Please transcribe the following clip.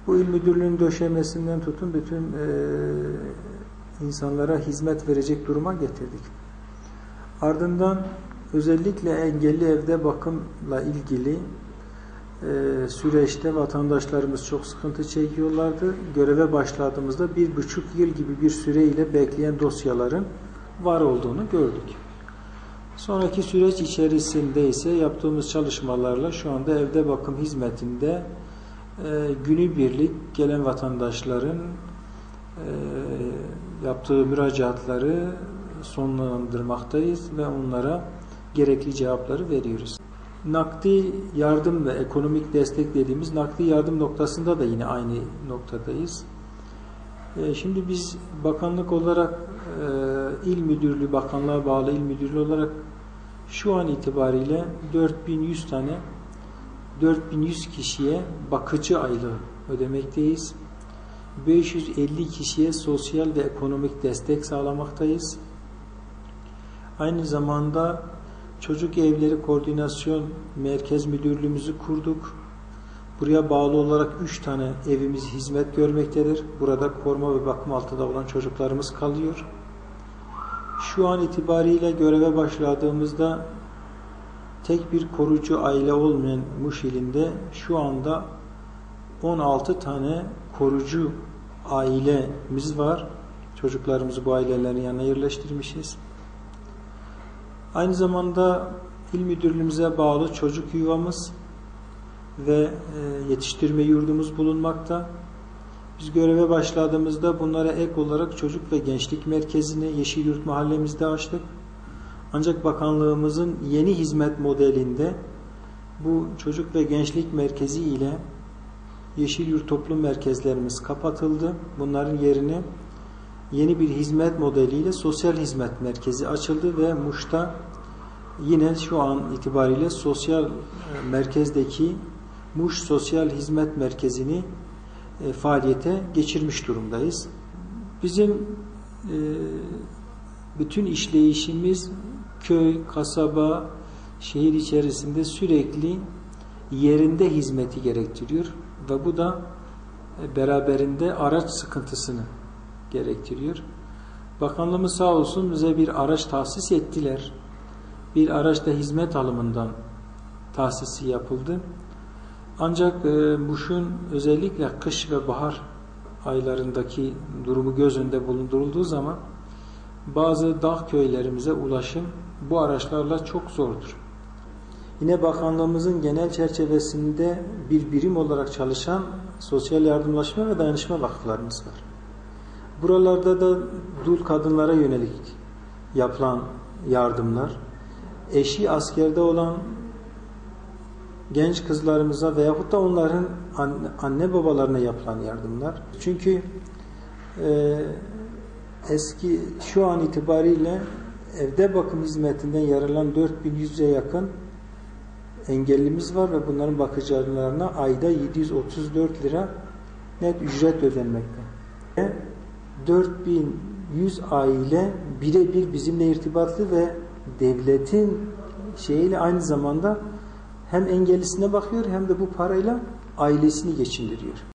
Bu il müdürlüğünün döşemesinden tutun bütün insanlara hizmet verecek duruma getirdik. Ardından özellikle engelli evde bakımla ilgili süreçte vatandaşlarımız çok sıkıntı çekiyorlardı. Göreve başladığımızda 1,5 yıl gibi bir süreyle bekleyen dosyaların var olduğunu gördük. Sonraki süreç içerisinde ise yaptığımız çalışmalarla şu anda evde bakım hizmetinde günübirlik gelen vatandaşların yaptığı müracaatları sonlandırmaktayız ve onlara gerekli cevapları veriyoruz. Nakdi yardım ve ekonomik destek dediğimiz nakdi yardım noktasında da yine aynı noktadayız. Şimdi biz bakanlık olarak il müdürlüğü, bakanlığa bağlı il müdürlüğü olarak şu an itibariyle 4100 kişiye bakıcı aylığı ödemekteyiz. 550 kişiye sosyal ve ekonomik destek sağlamaktayız. Aynı zamanda Çocuk Evleri Koordinasyon Merkez Müdürlüğümüzü kurduk. Buraya bağlı olarak 3 tane evimiz hizmet görmektedir. Burada koruma ve bakım altında olan çocuklarımız kalıyor. Şu an itibariyle göreve başladığımızda tek bir korucu aile olmayan Muş ilinde şu anda 16 tane korucu ailemiz var. Çocuklarımızı bu ailelerin yanına yerleştirmişiz. Aynı zamanda il müdürlüğümüze bağlı çocuk yuvamız ve yetiştirme yurdumuz bulunmakta. Biz göreve başladığımızda bunlara ek olarak çocuk ve gençlik merkezini Yeşilyurt mahallemizde açtık. Ancak bakanlığımızın yeni hizmet modelinde bu çocuk ve gençlik merkezi ile Yeşilyurt toplum merkezlerimiz kapatıldı. Bunların yerine yeni bir hizmet modeliyle sosyal hizmet merkezi açıldı ve Muş'ta yine şu an itibariyle sosyal merkezdeki Muş Sosyal Hizmet Merkezi'ni faaliyete geçirmiş durumdayız. Bizim bütün işleyişimiz köy, kasaba, şehir içerisinde sürekli yerinde hizmeti gerektiriyor ve bu da beraberinde araç sıkıntısını gerektiriyor. Bakanlığımız sağ olsun bize bir araç tahsis ettiler. Bir araçta hizmet alımından tahsisi yapıldı. Ancak Muş'un özellikle kış ve bahar aylarındaki durumu göz önünde bulundurulduğu zaman bazı dağ köylerimize ulaşım bu araçlarla çok zordur. Yine bakanlığımızın genel çerçevesinde bir birim olarak çalışan sosyal yardımlaşma ve dayanışma vakıflarımız var. Buralarda da dul kadınlara yönelik yapılan yardımlar, eşi askerde olan genç kızlarımıza veyahut da onların anne babalarına yapılan yardımlar. Çünkü şu an itibariyle evde bakım hizmetinden yararlanan 4100'e yakın engellimiz var ve bunların bakıcılarına ayda 734 lira net ücret ödenmekte. 4100 aile birebir bizimle irtibatlı ve devletin şeyiyle aynı zamanda hem engellisine bakıyor hem de bu parayla ailesini geçindiriyor.